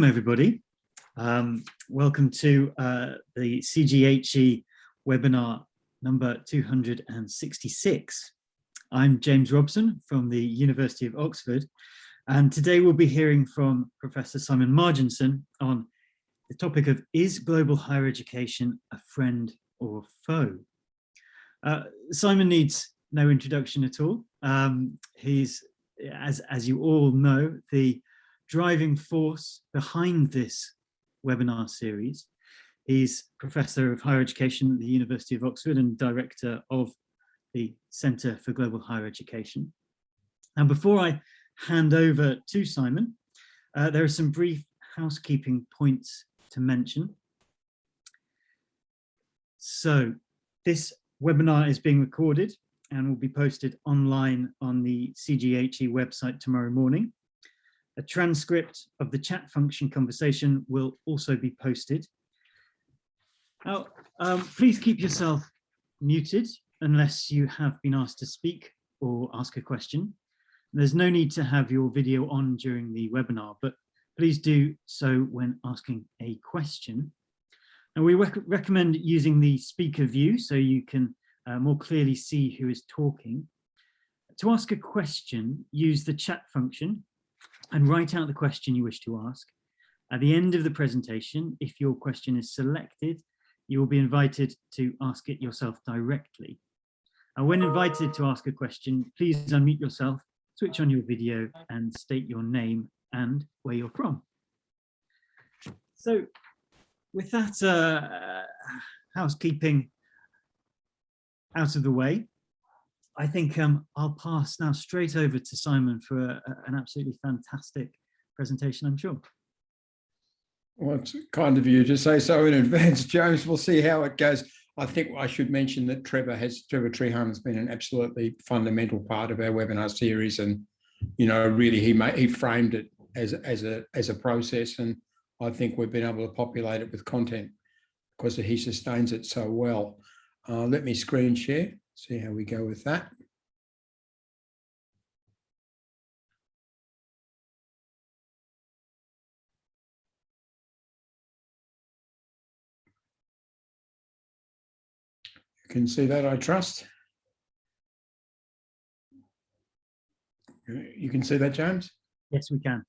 Everybody. Welcome to the CGHE webinar number 266. I'm James Robson from the University of Oxford, and today we'll be hearing from Professor Simon Marginson on the topic of, is global higher education a friend or foe? Simon needs no introduction at all. He's, as you all know, the driving force behind this webinar series. He's Professor of Higher Education at the University of Oxford and Director of the Centre for Global Higher Education. And before I hand over to Simon, there are some brief housekeeping points to mention. So this webinar is being recorded and will be posted online on the CGHE website tomorrow morning. A transcript of the chat function conversation will also be posted. Now, please keep yourself muted unless you have been asked to speak or ask a question. There's no need to have your video on during the webinar, but please do so when asking a question. And we recommend using the speaker view so you can more clearly see who is talking. To ask a question, use the chat function and write out the question you wish to ask. At the end of the presentation, if your question is selected, you will be invited to ask it yourself directly. And when invited to ask a question, please unmute yourself, switch on your video and state your name and where you're from. So with that housekeeping out of the way, I think I'll pass now straight over to Simon for an absolutely fantastic presentation, I'm sure. Well, it's kind of you to say so in advance, James. We'll see how it goes. I think I should mention that Trevor Treharne has been an absolutely fundamental part of our webinar series, and really he framed it as a process, and I think we've been able to populate it with content because he sustains it so well. Let me screen share. See how we go with that. You can see that, I trust. You can see that, James? Yes, we can.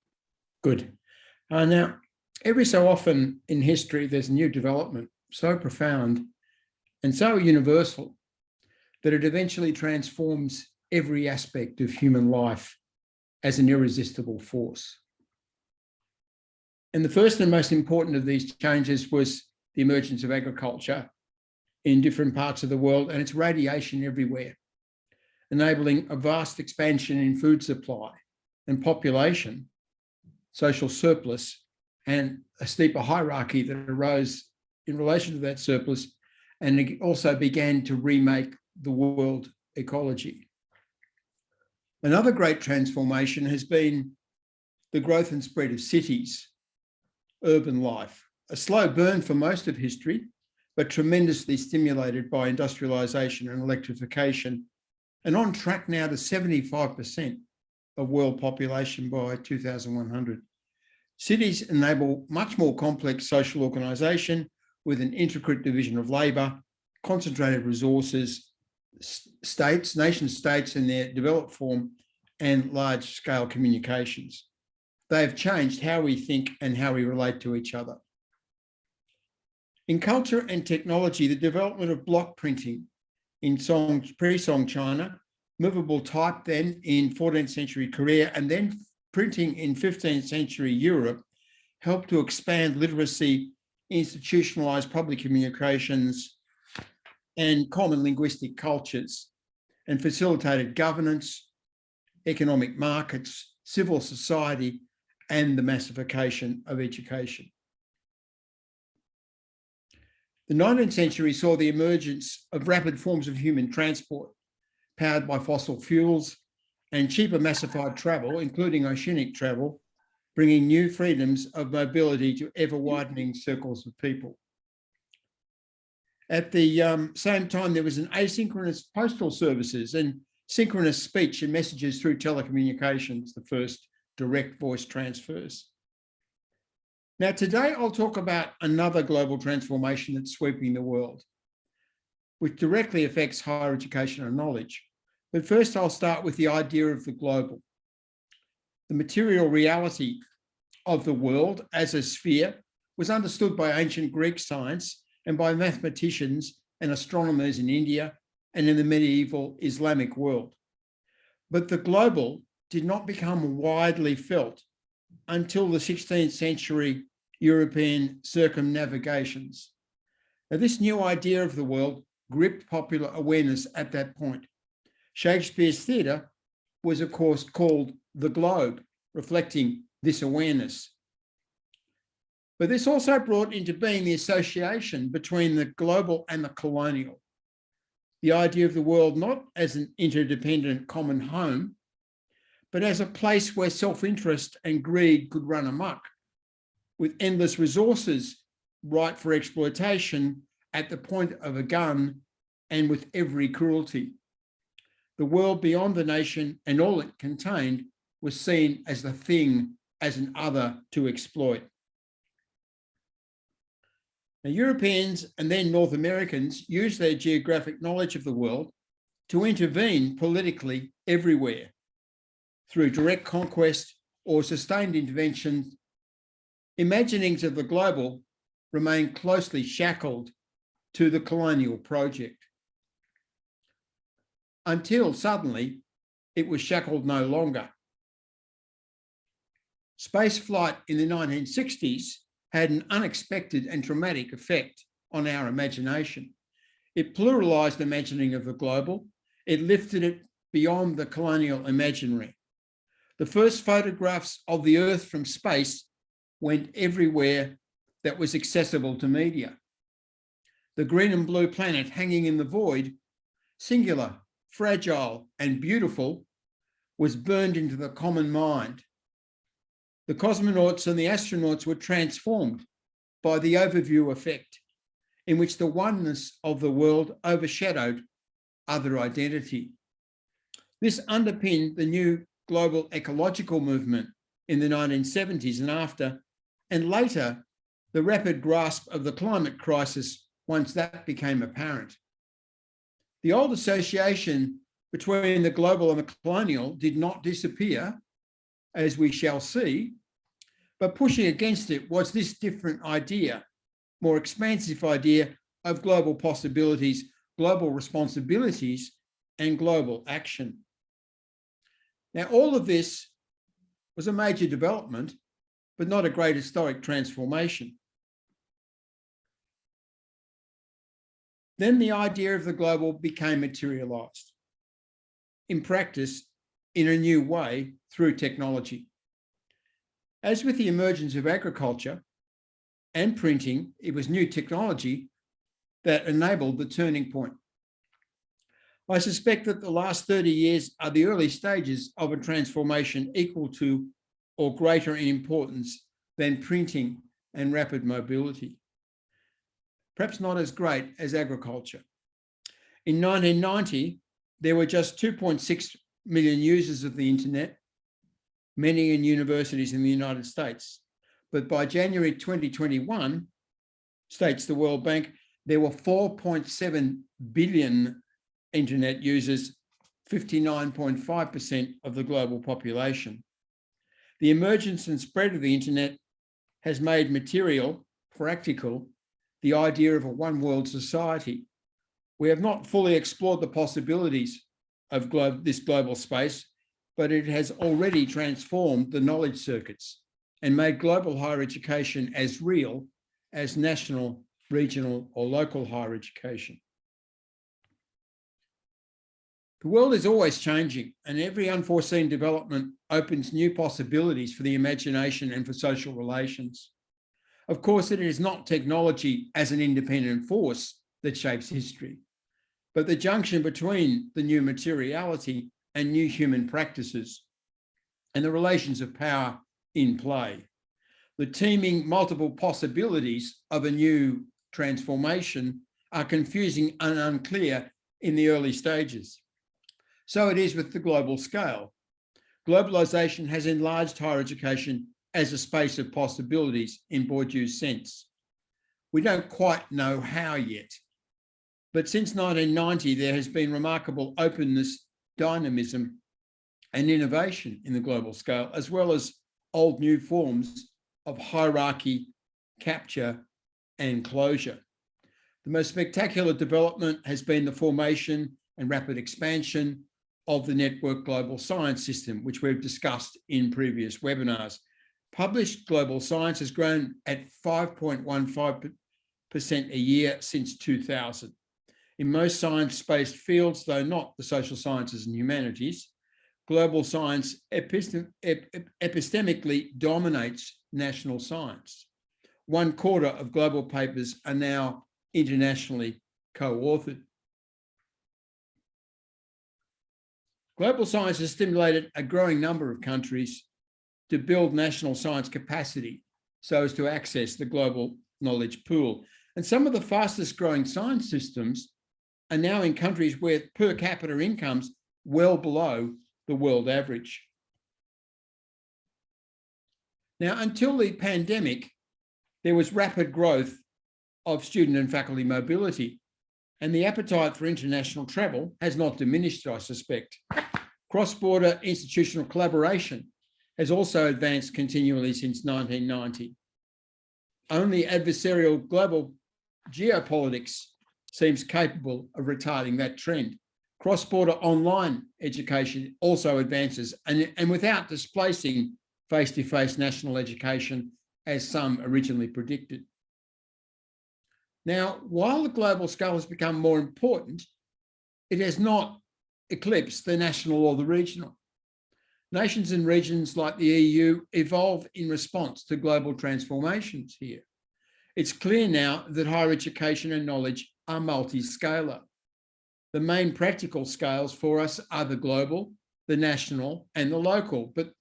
Good. Now, every so often in history, there's a new development so profound and so universal that it eventually transforms every aspect of human life as an irresistible force. And the first and most important of these changes was the emergence of agriculture in different parts of the world and its radiation everywhere, enabling a vast expansion in food supply and population, social surplus, and a steeper hierarchy that arose in relation to that surplus, and it also began to remake the world ecology. Another great transformation has been the growth and spread of cities, urban life, a slow burn for most of history, but tremendously stimulated by industrialization and electrification, and on track now to 75% of world population by 2100. Cities enable much more complex social organization with an intricate division of labor, concentrated resources, nation states in their developed form, and large-scale communications. They have changed how we think and how we relate to each other. In culture and technology, the development of block printing in pre-Song China, movable type then in 14th century Korea, and then printing in 15th century Europe helped to expand literacy, institutionalize public communications, and common linguistic cultures, and facilitated governance, economic markets, civil society, and the massification of education. The 19th century saw the emergence of rapid forms of human transport powered by fossil fuels and cheaper massified travel, including oceanic travel, bringing new freedoms of mobility to ever-widening circles of people. At the same time, there was an asynchronous postal services and synchronous speech and messages through telecommunications, the first direct voice transfers. Now, today I'll talk about another global transformation that's sweeping the world, which directly affects higher education and knowledge. But first, I'll start with the idea of the global. The material reality of the world as a sphere was understood by ancient Greek science and by mathematicians and astronomers in India and in the medieval Islamic world. But the global did not become widely felt until the 16th century European circumnavigations. Now, this new idea of the world gripped popular awareness at that point. Shakespeare's theatre was, of course, called The Globe, reflecting this awareness. But this also brought into being the association between the global and the colonial. The idea of the world not as an interdependent common home, but as a place where self-interest and greed could run amok, with endless resources ripe for exploitation at the point of a gun and with every cruelty. The world beyond the nation and all it contained was seen as the thing, as an other to exploit. Now, Europeans and then North Americans used their geographic knowledge of the world to intervene politically everywhere through direct conquest or sustained intervention. Imaginings of the global remain closely shackled to the colonial project until suddenly it was shackled no longer. Space flight in the 1960s had an unexpected and dramatic effect on our imagination. It pluralized imagining of the global. It lifted it beyond the colonial imaginary. The first photographs of the Earth from space went everywhere that was accessible to media. The green and blue planet hanging in the void, singular, fragile, and beautiful, was burned into the common mind. The cosmonauts and the astronauts were transformed by the overview effect, in which the oneness of the world overshadowed other identity. This underpinned the new global ecological movement in the 1970s and after, and later the rapid grasp of the climate crisis once that became apparent. The old association between the global and the colonial did not disappear, as we shall see, but pushing against it was this different idea, more expansive idea of global possibilities, global responsibilities, and global action. Now, all of this was a major development, but not a great historic transformation. Then the idea of the global became materialized in practice in a new way through technology. As with the emergence of agriculture and printing, it was new technology that enabled the turning point. I suspect that the last 30 years are the early stages of a transformation equal to or greater in importance than printing and rapid mobility. Perhaps not as great as agriculture. In 1990, there were just 2.6 million users of the internet, many in universities in the United States. But by January 2021, states the World Bank, there were 4.7 billion internet users, 59.5% of the global population. The emergence and spread of the internet has made material, practical, the idea of a one world society. We have not fully explored the possibilities of this global space, but it has already transformed the knowledge circuits and made global higher education as real as national, regional, or local higher education. The world is always changing, and every unforeseen development opens new possibilities for the imagination and for social relations. Of course, it is not technology as an independent force that shapes history, but the junction between the new materiality and new human practices and the relations of power in play. The teeming multiple possibilities of a new transformation are confusing and unclear in the early stages. So it is with the global scale. Globalisation has enlarged higher education as a space of possibilities in Bourdieu's sense. We don't quite know how yet, but since 1990, there has been remarkable openness, dynamism, and innovation in the global scale, as well as old new forms of hierarchy, capture, and closure. The most spectacular development has been the formation and rapid expansion of the network global science system, which we've discussed in previous webinars. Published global science has grown at 5.15% a year since 2000. In most science-based fields, though not the social sciences and humanities, global science epistemically dominates national science. 1/4 of global papers are now internationally co-authored. Global science has stimulated a growing number of countries to build national science capacity so as to access the global knowledge pool. And some of the fastest growing science systems are now in countries where per capita incomes well below the world average. Now, until the pandemic, there was rapid growth of student and faculty mobility, and the appetite for international travel has not diminished, I suspect. Cross-border institutional collaboration has also advanced continually since 1990. Only adversarial global geopolitics seems capable of retarding that trend. Cross-border online education also advances, and without displacing face-to-face national education, as some originally predicted. Now, while the global scale has become more important, it has not eclipsed the national or the regional. Nations and regions like the EU evolve in response to global transformations here. It's clear now that higher education and knowledge are multi-scalar. The main practical scales for us are the global, the national, and the local, but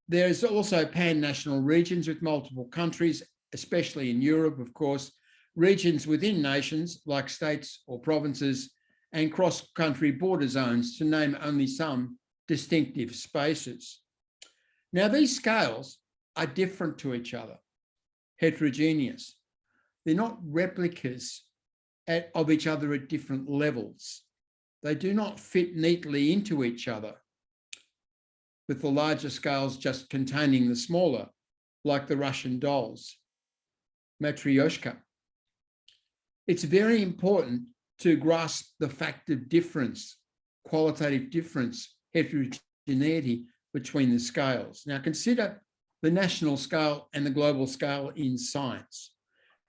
there's also pan-national regions with multiple countries, especially in Europe, of course, regions within nations like states or provinces, and cross-country border zones, to name only some distinctive spaces. Now, these scales are different to each other, heterogeneous. They're not replicas of each other at different levels. They do not fit neatly into each other, with the larger scales just containing the smaller, like the Russian dolls, Matryoshka. It's very important to grasp the fact of difference, qualitative difference, heterogeneity between the scales. Now consider the national scale and the global scale in science.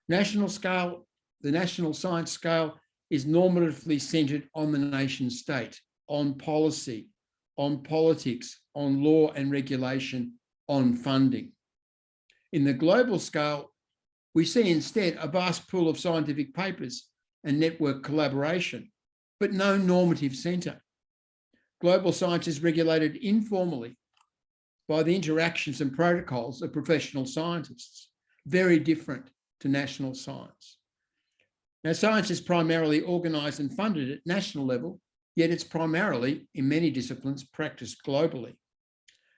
National scale, the national science scale is normatively centered on the nation state, on policy, on politics, on law and regulation, on funding. In the global scale, we see instead a vast pool of scientific papers and network collaboration, but no normative center. Global science is regulated informally by the interactions and protocols of professional scientists, very different to national science. Now, science is primarily organized and funded at national level, yet it's primarily, in many disciplines, practiced globally.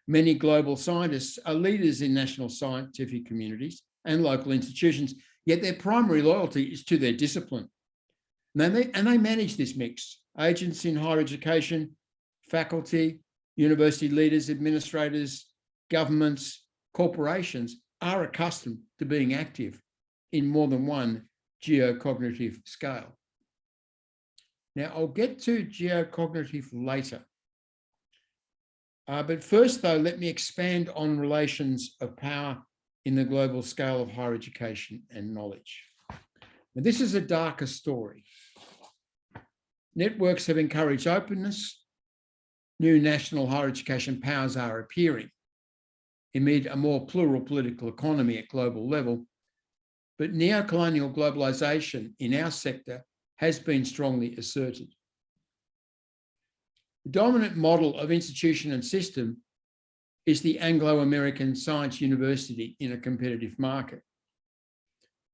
Many global scientists are leaders in national scientific communities and local institutions, yet their primary loyalty is to their discipline. And they manage this mix. Agents in higher education, faculty, university leaders, administrators, governments, corporations are accustomed to being active in more than one geo-cognitive scale. Now, I'll get to geo-cognitive later. But first, though, let me expand on relations of power in the global scale of higher education and knowledge. Now, this is a darker story. Networks have encouraged openness. New national higher education powers are appearing amid a more plural political economy at global level. But neo-colonial globalisation in our sector has been strongly asserted. The dominant model of institution and system is the Anglo-American science university in a competitive market.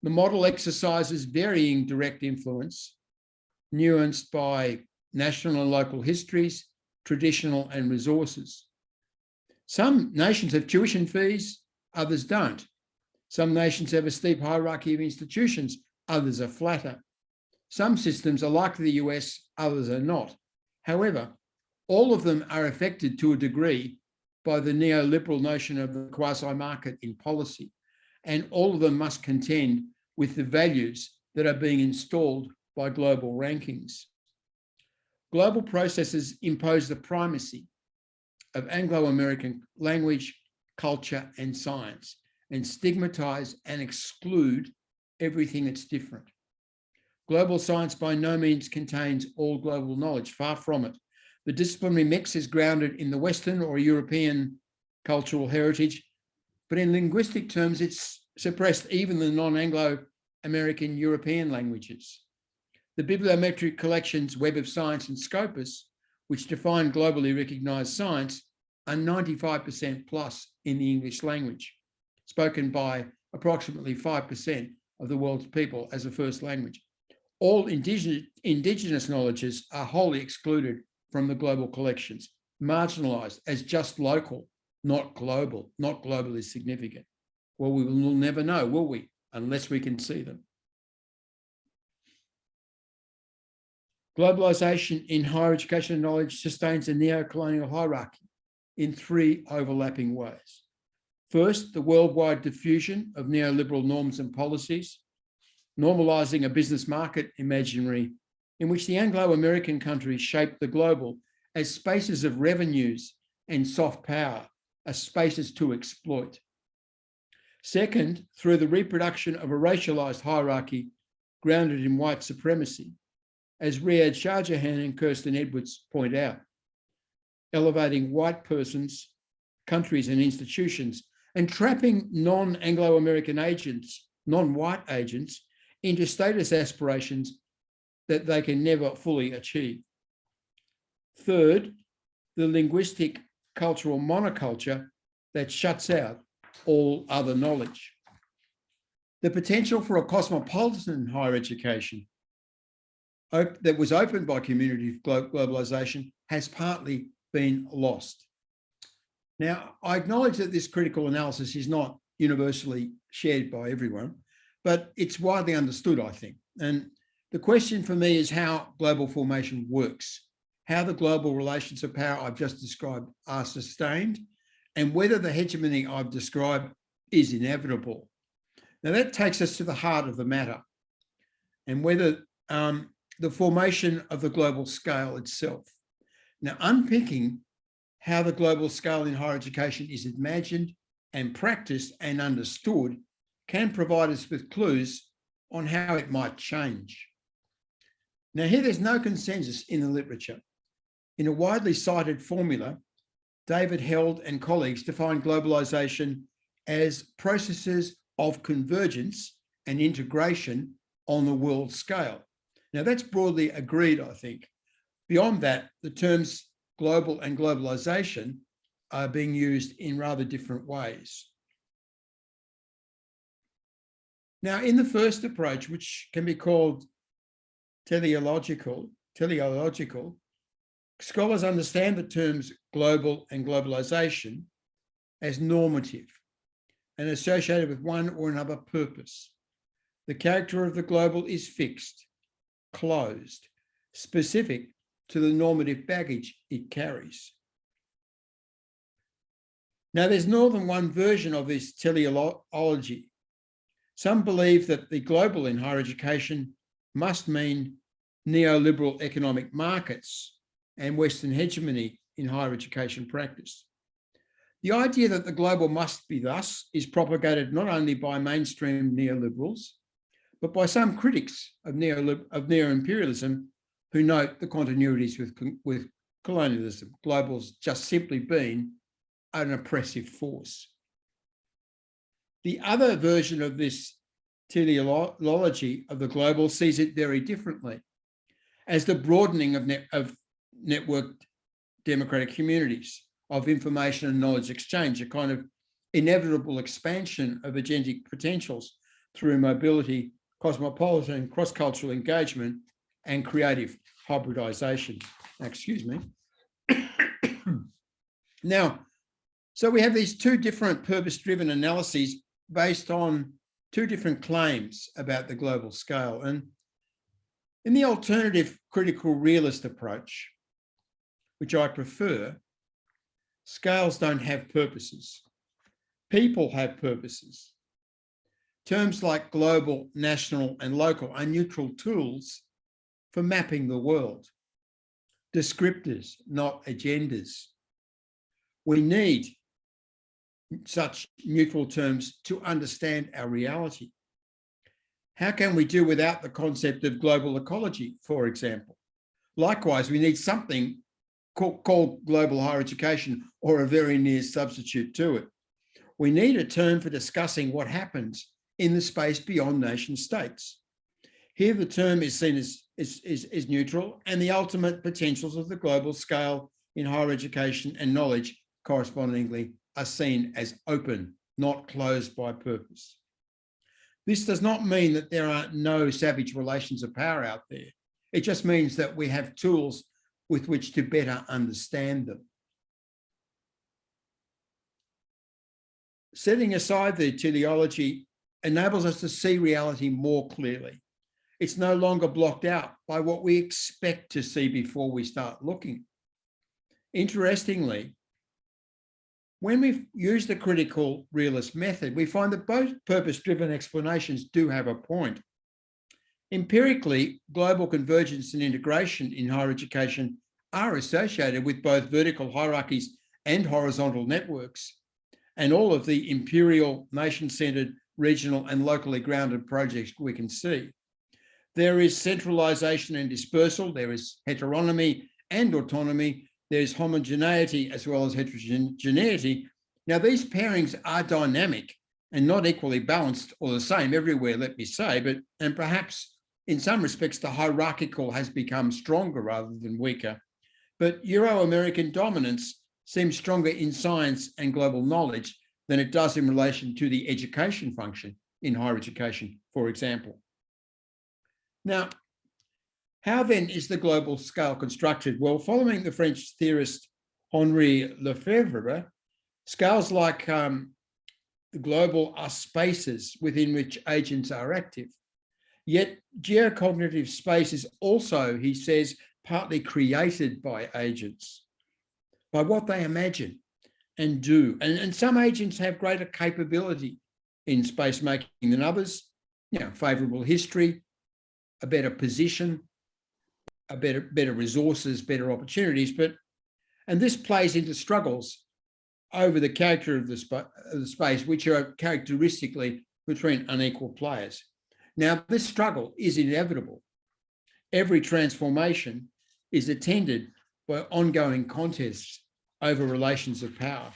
The model exercises varying direct influence, nuanced by national and local histories, traditional and resources. Some nations have tuition fees others don't. Some nations have a steep hierarchy of institutions, others are flatter. Some systems are like the US, others are not. However, all of them are affected to a degree by the neoliberal notion of the quasi-market in policy, and all of them must contend with the values that are being installed by global rankings. Global processes impose the primacy of Anglo-American language, culture, and science, and stigmatize and exclude everything that's different. Global science by no means contains all global knowledge, far from it. The disciplinary mix is grounded in the Western or European cultural heritage, but in linguistic terms, it's suppressed even the non-Anglo-American European languages. The bibliometric collections Web of Science and Scopus, which define globally recognized science, are 95% plus in the English language, spoken by approximately 5% of the world's people as a first language. All indigenous knowledges are wholly excluded from the global collections, marginalized as just local, not global. Not globally significant. Well, we will never know, will we? Unless we can see them. Globalisation in higher education and knowledge sustains a neo-colonial hierarchy in three overlapping ways. First, the worldwide diffusion of neoliberal norms and policies, normalising a business market imaginary in which the Anglo-American countries shape the global as spaces of revenues and soft power, as spaces to exploit. Second, through the reproduction of a racialised hierarchy grounded in white supremacy, as Riyad Shah Jahan and Kirsten Edwards point out, elevating white persons, countries and institutions, and trapping non-Anglo-American agents, non-white agents, into status aspirations that they can never fully achieve. Third, the linguistic cultural monoculture that shuts out all other knowledge. The potential for a cosmopolitan higher education that was opened by community globalisation has partly been lost. Now, I acknowledge that this critical analysis is not universally shared by everyone, but it's widely understood, I think. And the question for me is how global formation works, how the global relations of power I've just described are sustained, and whether the hegemony I've described is inevitable. Now, that takes us to the heart of the matter, and whether the formation of the global scale itself. Now, unpicking how the global scale in higher education is imagined and practiced and understood can provide us with clues on how it might change. Now, here there's no consensus in the literature. In a widely cited formula, David Held and colleagues define globalisation as processes of convergence and integration on the world scale. Now, that's broadly agreed, I think. Beyond that, the terms global and globalisation are being used in rather different ways. Now, in the first approach, which can be called teleological, scholars understand the terms global and globalisation as normative and associated with one or another purpose. The character of the global is fixed, closed, specific to the normative baggage it carries. Now, there's more than one version of this teleology. Some believe that the global in higher education must mean neoliberal economic markets and Western hegemony in higher education practice. The idea that the global must be thus is propagated not only by mainstream neoliberals, but by some critics of neo-imperialism who note the continuities with colonialism. Global's just simply been an oppressive force. The other version of this teleology of the global sees it very differently, as the broadening of networked democratic communities, of information and knowledge exchange, a kind of inevitable expansion of agentic potentials through mobility, cosmopolitan, cross-cultural engagement, and creative hybridization. Excuse me. Now, So we have these two different purpose-driven analyses based on two different claims about the global scale. And in the alternative critical realist approach, which I prefer, scales don't have purposes. People have purposes. Terms like global, national, and local are neutral tools for mapping the world. Descriptors, not agendas. We need such neutral terms to understand our reality. How can we do without the concept of global ecology, for example? Likewise, we need something called global higher education, or a very near substitute to it. We need a term for discussing what happens in the space beyond nation states. Here, the term is seen as neutral, and the ultimate potentials of the global scale in higher education and knowledge correspondingly are seen as open, not closed by purpose. This does not mean that there are no savage relations of power out there. It just means that we have tools with which to better understand them. Setting aside the teleology enables us to see reality more clearly. It's no longer blocked out by what we expect to see before we start looking. Interestingly, when we use the critical realist method, we find that both purpose-driven explanations do have a point. Empirically, global convergence and integration in higher education are associated with both vertical hierarchies and horizontal networks, and all of the imperial, nation-centered, regional and locally grounded projects we can see. There is centralization and dispersal, there is heteronomy and autonomy, there's homogeneity as well as heterogeneity. Now, these pairings are dynamic and not equally balanced or the same everywhere, let me say, and perhaps in some respects, the hierarchical has become stronger rather than weaker. But Euro-American dominance seems stronger in science and global knowledge than it does in relation to the education function in higher education, for example. Now, how then is the global scale constructed? Well, following the French theorist Henri Lefebvre, scales like the global are spaces within which agents are active. Yet geo-cognitive space is also, he says, partly created by agents, by what they imagine and do. And some agents have greater capability in space making than others, favorable history, a better position, better resources, better opportunities, and this plays into struggles over the character of the space, which are characteristically between unequal players. Now, this struggle is inevitable. Every transformation is attended by ongoing contests over relations of power.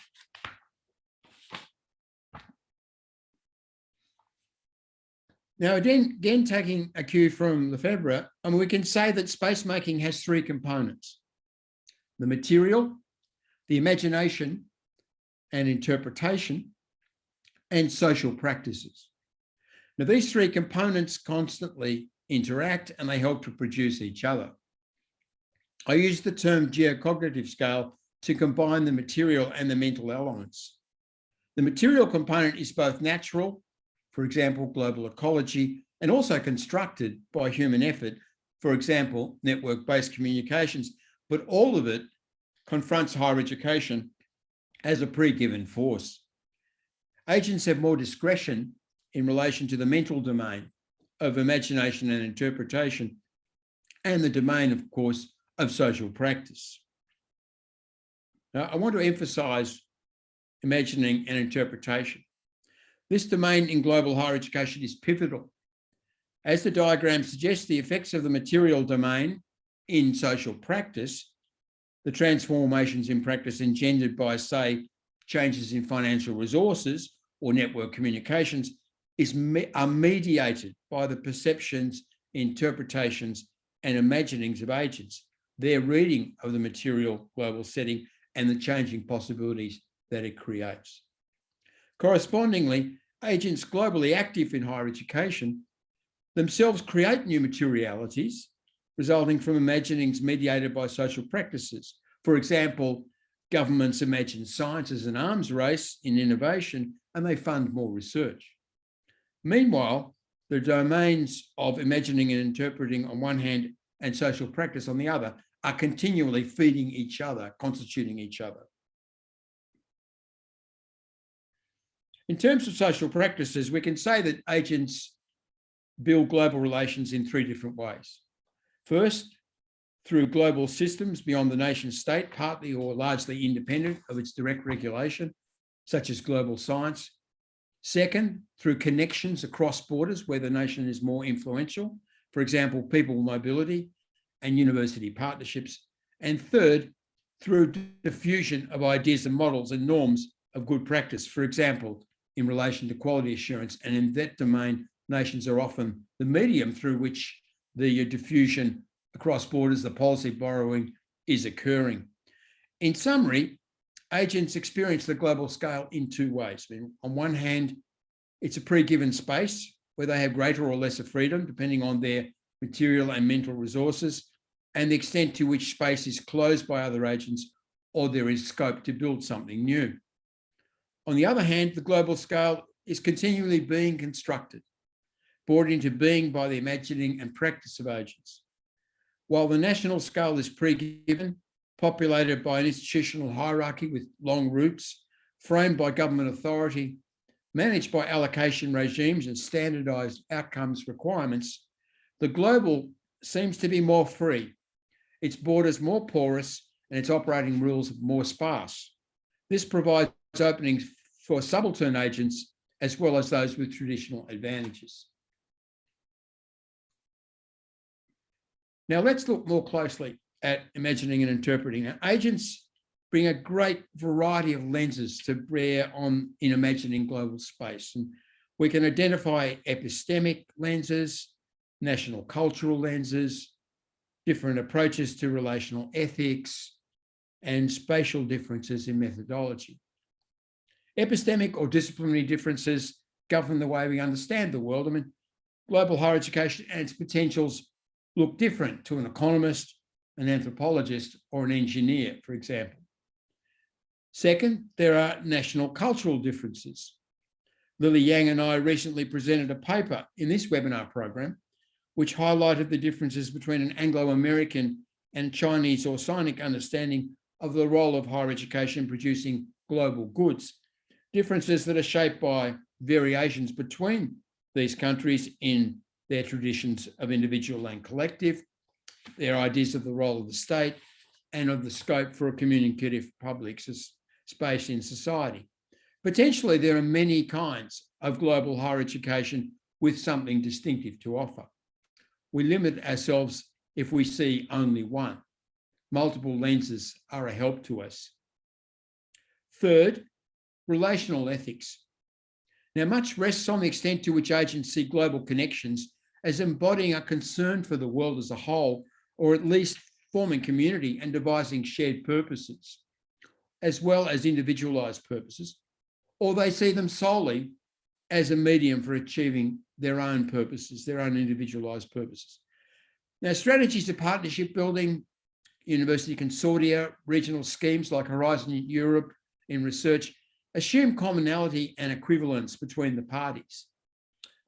Now, again, taking a cue from Lefebvre, we can say that space making has three components: the material, the imagination and interpretation, and social practices. Now, these three components constantly interact and they help to produce each other. I use the term geo-cognitive scale to combine the material and the mental elements. The material component is both natural, for example, global ecology, and also constructed by human effort, for example, network-based communications, but all of it confronts higher education as a pre-given force. Agents have more discretion in relation to the mental domain of imagination and interpretation, and the domain, of course, of social practice. Now, I want to emphasize imagining and interpretation. This domain in global higher education is pivotal. As the diagram suggests, the effects of the material domain in social practice, the transformations in practice engendered by, say, changes in financial resources or network communications, are mediated by the perceptions, interpretations, and imaginings of agents, their reading of the material global setting and the changing possibilities that it creates. Correspondingly, agents globally active in higher education themselves create new materialities resulting from imaginings mediated by social practices. For example, Governments imagine science as an arms race in innovation, and they fund more research. Meanwhile, the domains of imagining and interpreting on one hand and social practice on the other are continually feeding each other, constituting each other. In terms of social practices, we can say that agents build global relations in three different ways. First, through global systems beyond the nation state, partly or largely independent of its direct regulation, such as global science. Second, through connections across borders where the nation is more influential, for example, people mobility and university partnerships. And third, through diffusion of ideas and models and norms of good practice, for example, in relation to quality assurance. And in that domain, nations are often the medium through which the diffusion across borders, the policy borrowing is occurring. In summary, agents experience the global scale in two ways. I mean, on one hand, it's a pre-given space where they have greater or lesser freedom, depending on their material and mental resources, and the extent to which space is closed by other agents, or there is scope to build something new. On the other hand, the global scale is continually being constructed, brought into being by the imagining and practice of agents. While the national scale is pre-given, populated by an institutional hierarchy with long roots, framed by government authority, managed by allocation regimes and standardized outcomes requirements, the global seems to be more free, its borders more porous, and its operating rules more sparse. This provides openings for subaltern agents as well as those with traditional advantages. Now let's look more closely at imagining and interpreting. Now, agents bring a great variety of lenses to bear on in imagining global space. And we can identify epistemic lenses, national cultural lenses, different approaches to relational ethics, and spatial differences in methodology. Epistemic or disciplinary differences govern the way we understand the world. I mean, global higher education and its potentials look different to an economist, an anthropologist, or an engineer, for example. Second, there are national cultural differences. Lily Yang and I recently presented a paper in this webinar program, which highlighted the differences between an Anglo-American and Chinese or Sinic understanding of the role of higher education producing global goods, differences that are shaped by variations between these countries in their traditions of individual and collective, their ideas of the role of the state, and of the scope for a communicative public space in society. Potentially, there are many kinds of global higher education with something distinctive to offer. We limit ourselves if we see only one. Multiple lenses are a help to us. Third, relational ethics. Now, much rests on the extent to which agents see global connections as embodying a concern for the world as a whole, or at least forming community and devising shared purposes, as well as individualized purposes, or they see them solely as a medium for achieving their own purposes, their own individualized purposes. Now, strategies of partnership building, university consortia, regional schemes like Horizon Europe in research assume commonality and equivalence between the parties.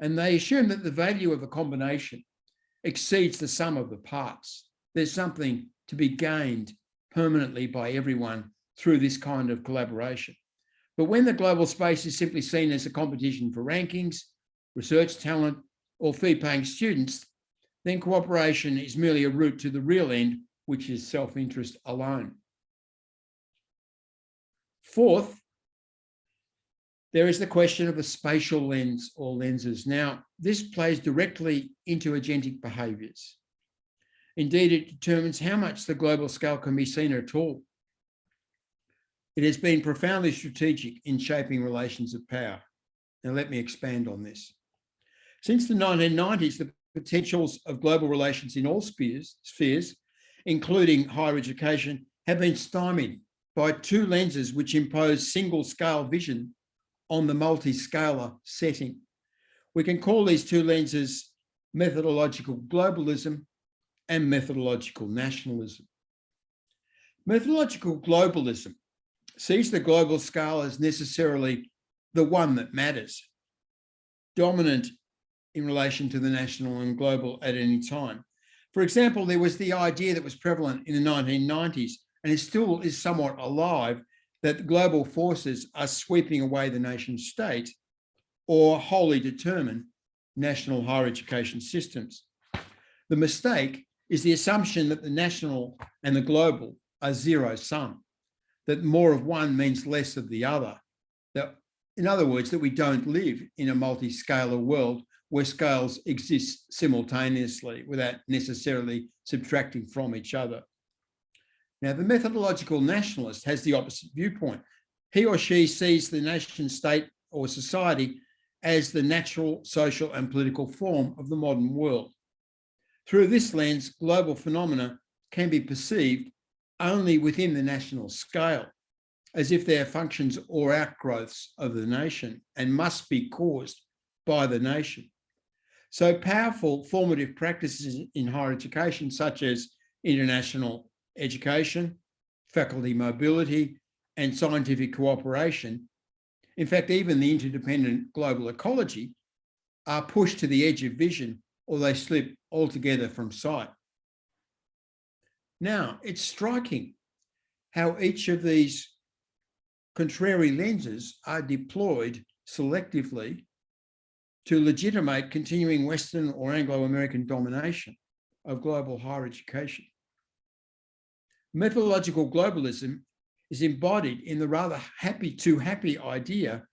And they assume that the value of a combination exceeds the sum of the parts. There's something to be gained permanently by everyone through this kind of collaboration. But when the global space is simply seen as a competition for rankings, research talent, or fee-paying students, then cooperation is merely a route to the real end, which is self-interest alone. Fourth, there is the question of a spatial lens or lenses. Now, this plays directly into agentic behaviours. Indeed, it determines how much the global scale can be seen at all. It has been profoundly strategic in shaping relations of power. Now, let me expand on this. Since the 1990s, the potentials of global relations in all spheres, including higher education, have been stymied by two lenses which impose single-scale vision on the multi-scalar setting. We can call these two lenses methodological globalism and methodological nationalism. Methodological globalism sees the global scale as necessarily the one that matters, dominant in relation to the national and global at any time. For example, there was the idea that was prevalent in the 1990s, and it still is somewhat alive, that global forces are sweeping away the nation state or wholly determine national higher education systems. The mistake is the assumption that the national and the global are zero sum, that more of one means less of the other. That, in other words, that we don't live in a multi-scalar world where scales exist simultaneously without necessarily subtracting from each other. Now, the methodological nationalist has the opposite viewpoint. He or she sees the nation state or society as the natural, social, and political form of the modern world. Through this lens, global phenomena can be perceived only within the national scale, as if they are functions or outgrowths of the nation and must be caused by the nation. So powerful formative practices in higher education, such as international education, faculty mobility, and scientific cooperation, in fact, even the interdependent global ecology, are pushed to the edge of vision or they slip altogether from sight. Now, it's striking how each of these contrary lenses are deployed selectively to legitimate continuing Western or Anglo-American domination of global higher education. Methodological globalism is embodied in the rather too happy idea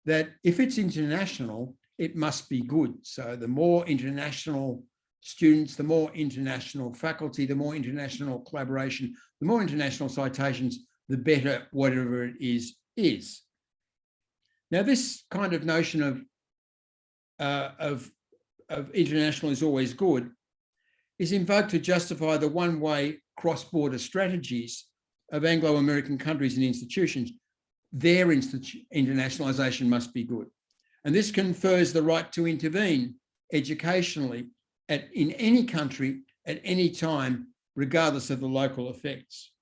that if it's international, it must be good. So the more international students, the more international faculty, the more international collaboration, the more international citations, the better whatever it is. Now, this kind of notion of international is always good is invoked to justify the one-way cross-border strategies of Anglo-American countries and institutions. Their internationalization must be good. And this confers the right to intervene educationally in any country at any time, regardless of the local effects.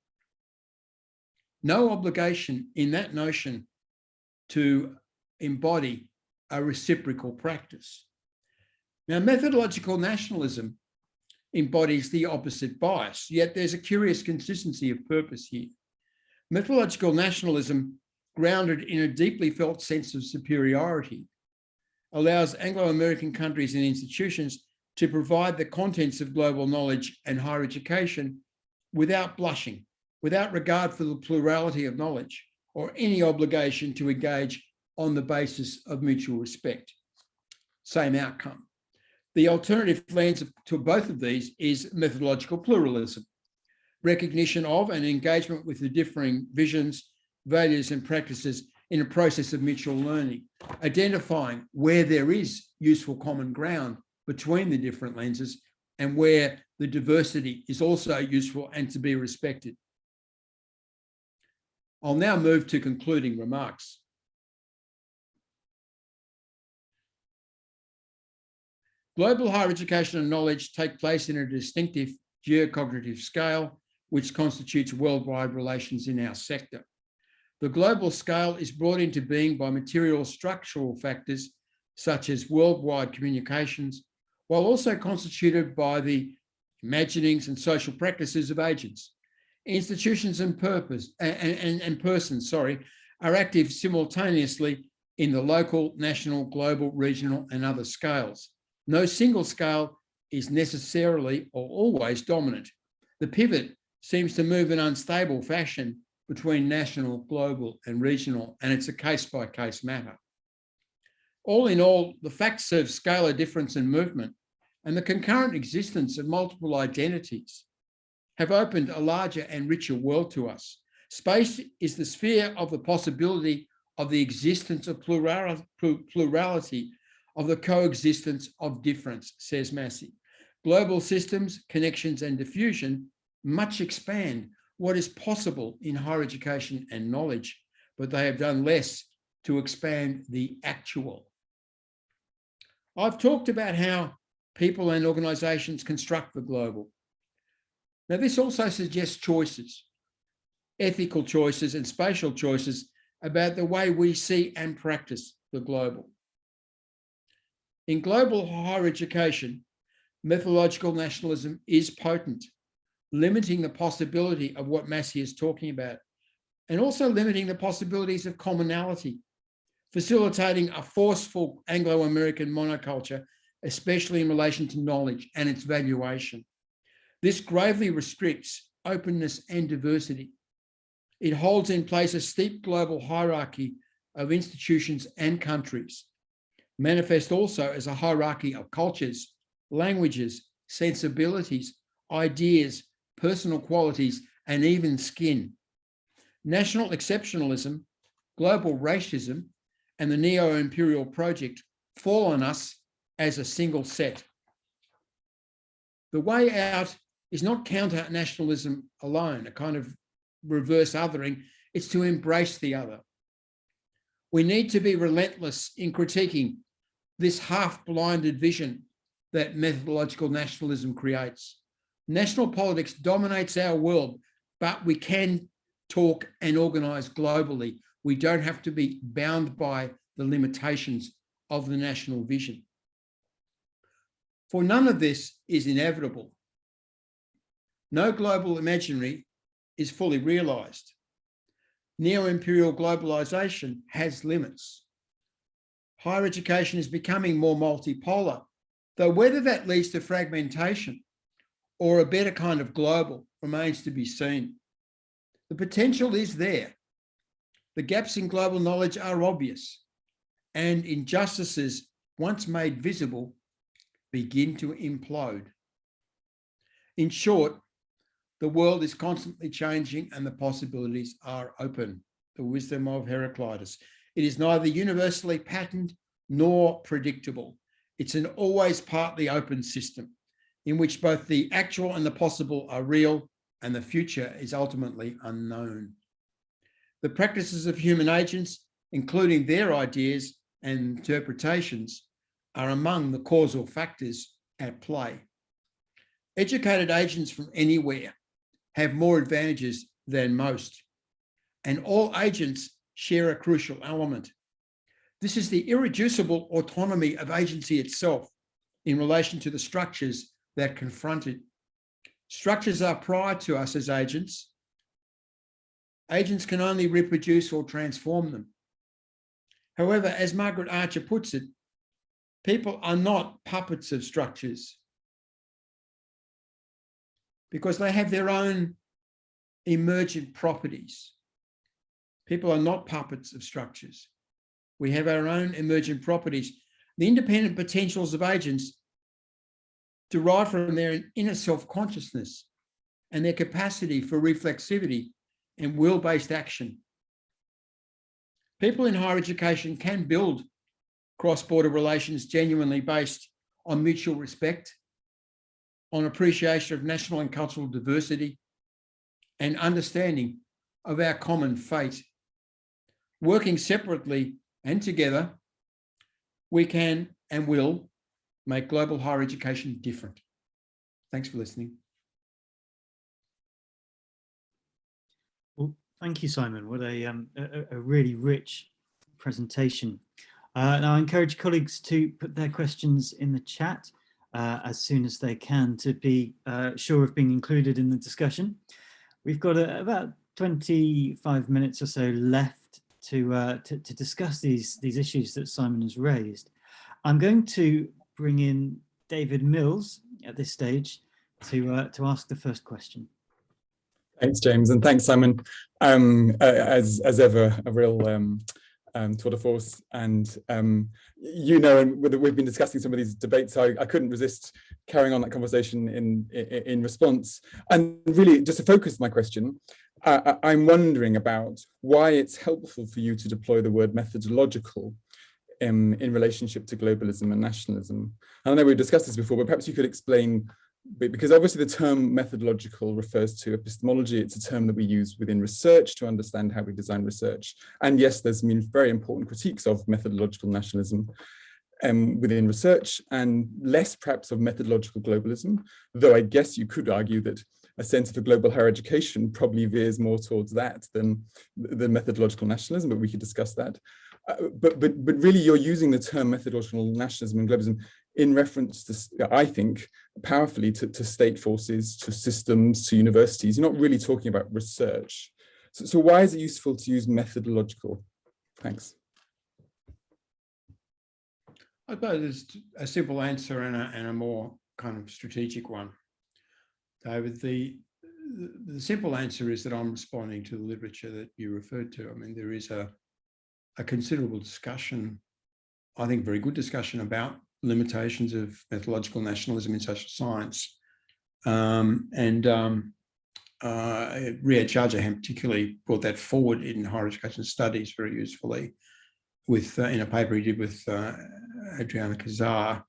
No obligation in that notion to embody a reciprocal practice. Now, methodological nationalism embodies the opposite bias, yet there's a curious consistency of purpose here. Methodological nationalism, grounded in a deeply felt sense of superiority, allows Anglo-American countries and institutions to provide the contents of global knowledge and higher education without blushing, without regard for the plurality of knowledge, or any obligation to engage on the basis of mutual respect. Same outcome. The alternative lens to both of these is methodological pluralism, recognition of and engagement with the differing visions, values, and practices in a process of mutual learning, identifying where there is useful common ground between the different lenses and where the diversity is also useful and to be respected. I'll now move to concluding remarks. Global higher education and knowledge take place in a distinctive geo-cognitive scale, which constitutes worldwide relations in our sector. The global scale is brought into being by material structural factors such as worldwide communications, while also constituted by the imaginings and social practices of agents. Institutions and persons are active simultaneously in the local, national, global, regional, and other scales. No single scale is necessarily or always dominant. The pivot seems to move in unstable fashion between national, global, and regional, and it's a case-by-case matter. All in all, the facts of scalar difference and movement and the concurrent existence of multiple identities have opened a larger and richer world to us. Space is the sphere of the possibility of the existence of plurality, of the coexistence of difference, says Massey. Global systems, connections, and diffusion much expand what is possible in higher education and knowledge, but they have done less to expand the actual. I've talked about how people and organizations construct the global. Now, this also suggests choices. ethical choices and spatial choices about the way we see and practice the global. In global higher education, methodological nationalism is potent, limiting the possibility of what Massey is talking about, and also limiting the possibilities of commonality, facilitating a forceful Anglo-American monoculture, especially in relation to knowledge and its valuation. This gravely restricts openness and diversity. It holds in place a steep global hierarchy of institutions and countries, manifest also as a hierarchy of cultures, languages, sensibilities, ideas, personal qualities, and even skin. National exceptionalism, global racism, and the neo-imperial project fall on us as a single set. The way out is not counter-nationalism alone, a kind of reverse othering, it's to embrace the other. We need to be relentless in critiquing this half-blinded vision that methodological nationalism creates. National politics dominates our world, but we can talk and organise globally. We don't have to be bound by the limitations of the national vision. For none of this is inevitable. No global imaginary is fully realised. Neo-imperial globalisation has limits. Higher education is becoming more multipolar, though whether that leads to fragmentation or a better kind of global remains to be seen. The potential is there. The gaps in global knowledge are obvious, and injustices, once made visible, begin to implode. In short, the world is constantly changing and the possibilities are open. The wisdom of Heraclitus. It is neither universally patterned nor predictable. It's an always partly open system in which both the actual and the possible are real and the future is ultimately unknown. The practices of human agents, including their ideas and interpretations, are among the causal factors at play. Educated agents from anywhere have more advantages than most, and all agents share a crucial element. This is the irreducible autonomy of agency itself in relation to the structures that confront it. Structures are prior to us as agents. Agents can only reproduce or transform them. However, as Margaret Archer puts it, people are not puppets of structures because they have their own emergent properties. People are not puppets of structures. We have our own emergent properties. The independent potentials of agents derive from their inner self-consciousness and their capacity for reflexivity and will-based action. People in higher education can build cross-border relations genuinely based on mutual respect, on appreciation of national and cultural diversity, and understanding of our common fate. Working separately and together, we can and will make global higher education different. Thanks for listening. Well, thank you, Simon. What a really rich presentation. Now I encourage colleagues to put their questions in the chat as soon as they can to be sure of being included in the discussion. We've got about 25 minutes or so left to discuss these issues that Simon has raised. I'm going to bring in David Mills at this stage to ask the first question. Thanks, James, and thanks, Simon. As ever, a real tour de force, and you know, and we've been discussing some of these debates, so I couldn't resist carrying on that conversation in response. And really, just to focus my question, I'm wondering about why it's helpful for you to deploy the word methodological in relationship to globalism and nationalism. I know we've discussed this before, but perhaps you could explain, because obviously the term methodological refers to epistemology. It's a term that we use within research to understand how we design research. And yes, there's been very important critiques of methodological nationalism within research, and less perhaps of methodological globalism, though I guess you could argue that a Centre for Global Higher Education probably veers more towards that than methodological nationalism, but we could discuss that. But really, you're using the term methodological nationalism and globalism in reference to, I think, powerfully to state forces, to systems, to universities. You're not really talking about research. So why is it useful to use methodological? Thanks. I suppose there's a simple answer and a more kind of strategic one. David, the simple answer is that I'm responding to the literature that you referred to. I mean, there is a considerable discussion, I think very good discussion, about limitations of methodological nationalism in social science. Riyad Shahjahan particularly brought that forward in higher education studies very usefully with in a paper he did with Adriana Kazar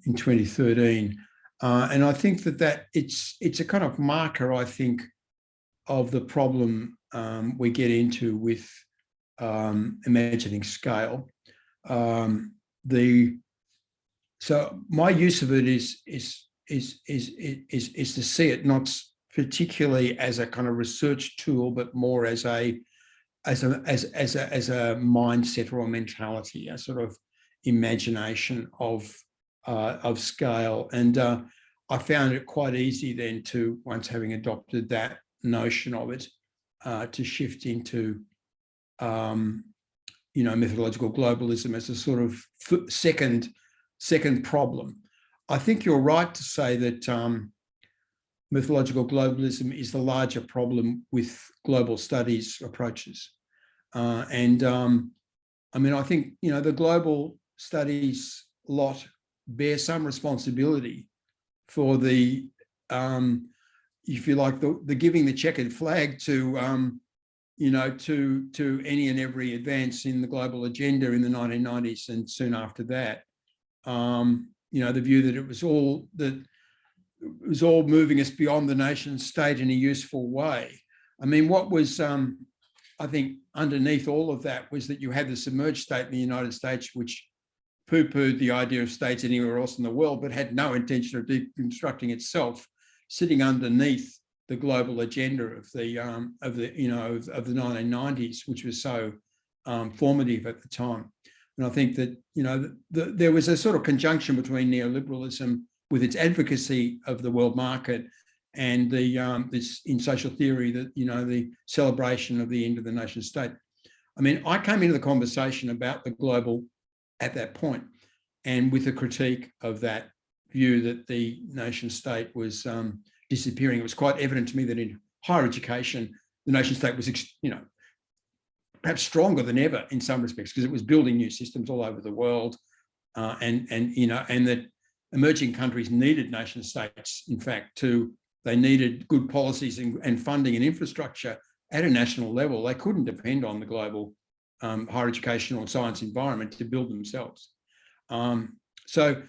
in 2013. And I think that it's a kind of marker, I think, of the problem we get into with imagining scale. So my use of it is to see it not particularly as a kind of research tool, but more as a mindset or a mentality, a sort of imagination of scale. And I found it quite easy then to, once having adopted that notion of it, to shift into methodological globalism as a sort of second problem. I think you're right to say that methodological globalism is the larger problem with global studies approaches. I mean, I think, the global studies lot bear some responsibility for the, if you like, the giving the checkered flag to, to any and every advance in the global agenda in the 1990s and soon after that. The view that it was all moving us beyond the nation state in a useful way. I mean, what was, I think, underneath all of that was that you had the submerged state in the United States, which poo-pooed the idea of states anywhere else in the world, but had no intention of deconstructing itself, sitting underneath the global agenda of the 1990s, which was so formative at the time. And I think that there was a sort of conjunction between neoliberalism with its advocacy of the world market and the this in social theory that the celebration of the end of the nation state. I mean, I came into the conversation about the global at that point, and with a critique of that view that the nation state was disappearing. It was quite evident to me that in higher education, the nation state was, perhaps stronger than ever in some respects, because it was building new systems all over the world, and that emerging countries needed nation states. In fact, they needed good policies and funding and infrastructure at a national level. They couldn't depend on the global higher education or science environment to build themselves. So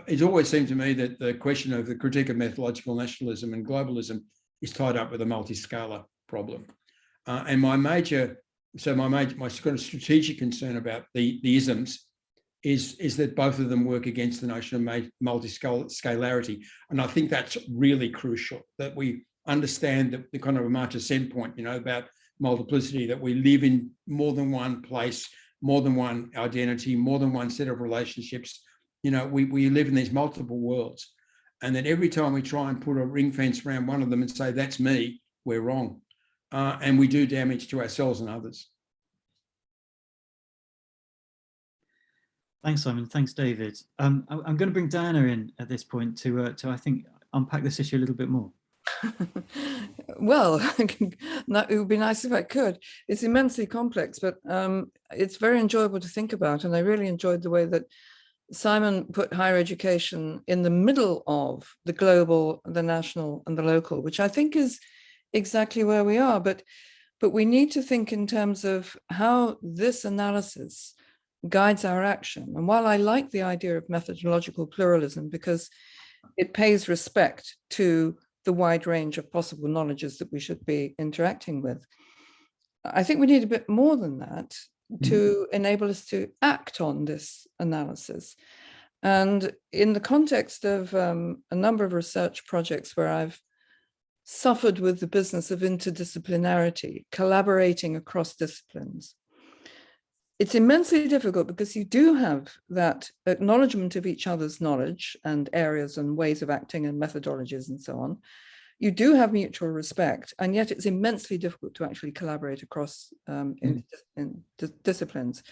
it's always seemed to me that the question of the critique of methodological nationalism and globalism is tied up with a multi-scalar problem. And my sort of strategic concern about the isms is that both of them work against the notion of multi-scalarity. And I think that's really crucial, that we understand the kind of Amartya Sen point, about multiplicity, that we live in more than one place, more than one identity, more than one set of relationships. We live in these multiple worlds. And that every time we try and put a ring fence around one of them and say, that's me, we're wrong. And we do damage to ourselves and others. Thanks, Simon. Thanks, David. I'm going to bring Diana in at this point to I think, unpack this issue a little bit more. Well, it would be nice if I could. It's immensely complex, but it's very enjoyable to think about. And I really enjoyed the way that Simon put higher education in the middle of the global, the national, and the local, which I think is exactly where we are. But we need to think in terms of how this analysis guides our action. And while I like the idea of methodological pluralism because it pays respect to the wide range of possible knowledges that we should be interacting with, I think we need a bit more than that to enable us to act on this analysis. And in the context of a number of research projects where I've suffered with the business of interdisciplinarity, collaborating across disciplines. It's immensely difficult because you do have that acknowledgement of each other's knowledge and areas and ways of acting and methodologies and so on. You do have mutual respect, and yet it's immensely difficult to actually collaborate across in disciplines.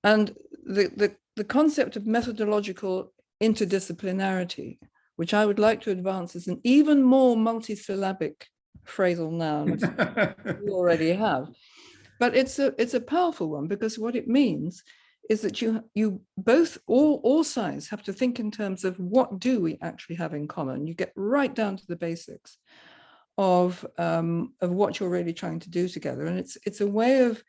And the concept of methodological interdisciplinarity, which I would like to advance as an even more multisyllabic phrasal noun we already have. But it's a powerful one, because what it means is that you both, all sides have to think in terms of what do we actually have in common. You get right down to the basics of what you're really trying to do together. And it's a way of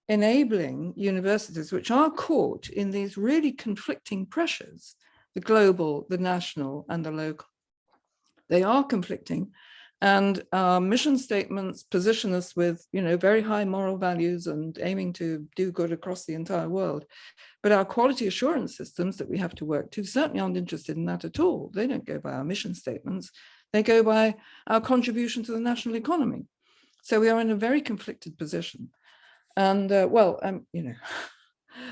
enabling universities, which are caught in these really conflicting pressures, the global, the national, and the local. They are conflicting. And our mission statements position us with, very high moral values and aiming to do good across the entire world. But our quality assurance systems that we have to work to certainly aren't interested in that at all. They don't go by our mission statements. They go by our contribution to the national economy. So we are in a very conflicted position. And I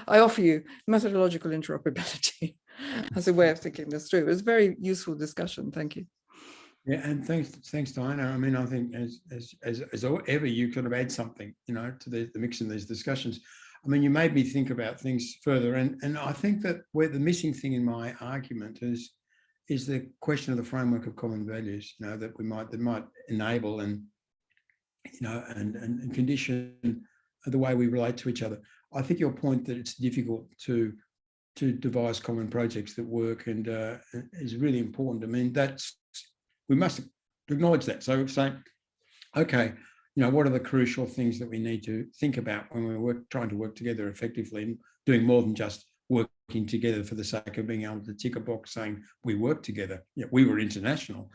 offer you methodological interoperability as a way of thinking this through. It was a very useful discussion. Thank you. Yeah, and thanks, Diana. I mean, I think as ever, you kind of add something, to the mix in these discussions. I mean, you made me think about things further, and I think that where the missing thing in my argument is the question of the framework of common values, that might enable and condition the way we relate to each other. I think your point that it's difficult to devise common projects that work and is really important. I mean, we must acknowledge that. So say, okay, what are the crucial things that we need to think about when we're trying to work together effectively and doing more than just working together for the sake of being able to tick a box saying we work together. Yeah, we were international,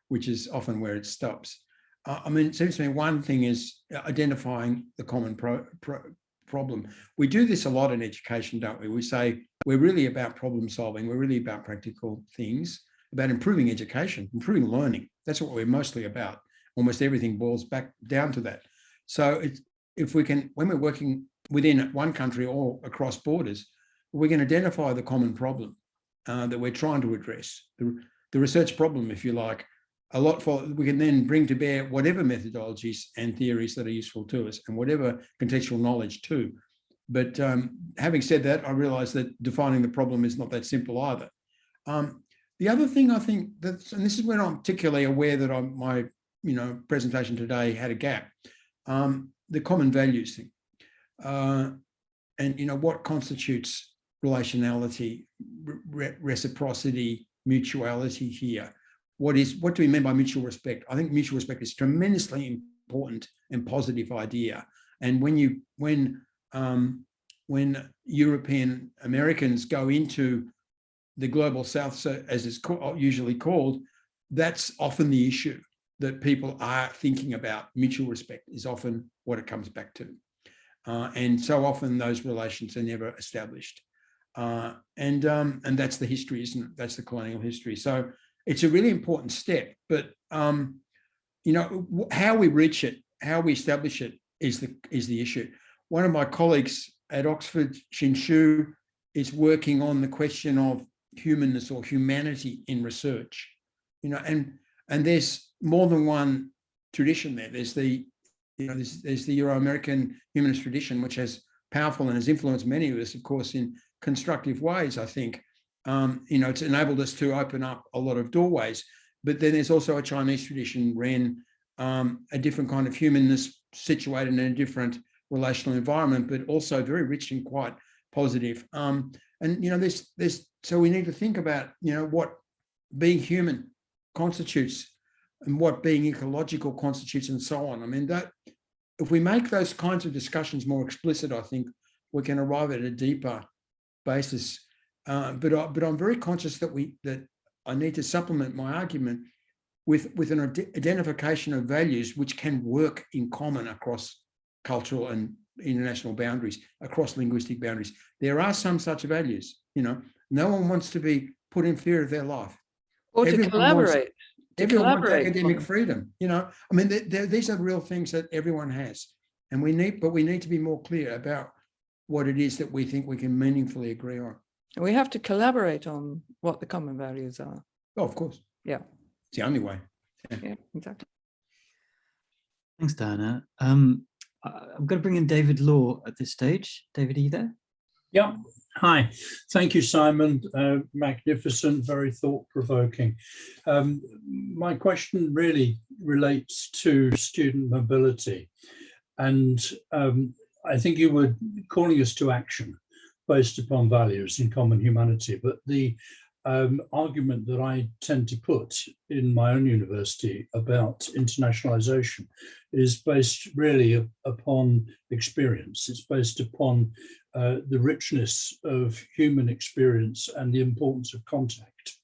which is often where it stops. I mean, it seems to me one thing is identifying the common problem. We do this a lot in education, don't we? We say we're really about problem solving. We're really about practical things, about improving education, improving learning. That's what we're mostly about. Almost everything boils back down to that. So if we can, when we're working within one country or across borders, we can identify the common problem that we're trying to address, the research problem, if you like, we can then bring to bear whatever methodologies and theories that are useful to us and whatever contextual knowledge too. But having said that, I realize that defining the problem is not that simple either. The other thing I think and this is when I'm particularly aware that my presentation today had a gap, the common values thing, and what constitutes relationality, reciprocity, mutuality here. What do we mean by mutual respect? I think mutual respect is tremendously important and positive idea. And when European Americans go into the global South, as it's usually called, that's often the issue that people are thinking about. Mutual respect is often what it comes back to. And so often those relations are never established. And that's the history, isn't it? That's the colonial history. So it's a really important step, but how we reach it, how we establish it is the issue. One of my colleagues at Oxford, Xin Shu, is working on the question of humanness or humanity in research, and there's more than one tradition there. There's the Euro-American humanist tradition, which has powerful and has influenced many of us, of course, in constructive ways, I think. It's enabled us to open up a lot of doorways. But then there's also a Chinese tradition, Ren, a different kind of humanness situated in a different relational environment, but also very rich and quite positive. So we need to think about, what being human constitutes and what being ecological constitutes and so on. I mean, that if we make those kinds of discussions more explicit, I think we can arrive at a deeper basis. But I'm very conscious that I need to supplement my argument with an identification of values which can work in common across cultural and international boundaries, across linguistic boundaries. There are some such values. No one wants to be put in fear of their life. Or to collaborate Everyone wants collaborate academic on- freedom. You know, I mean, these are real things that everyone has, and we need to be more clear about what it is that we think we can meaningfully agree on. We have to collaborate on what the common values are. Oh, of course. Yeah. It's the only way. Yeah, exactly. Thanks, Diana. I'm going to bring in David Law at this stage. David, are you there? Yeah. Hi. Thank you, Simon. Magnificent, very thought-provoking. My question really relates to student mobility. And I think you were calling us to action based upon values in common humanity. But the argument that I tend to put in my own university about internationalization is based really upon experience. It's based upon the richness of human experience and the importance of contact.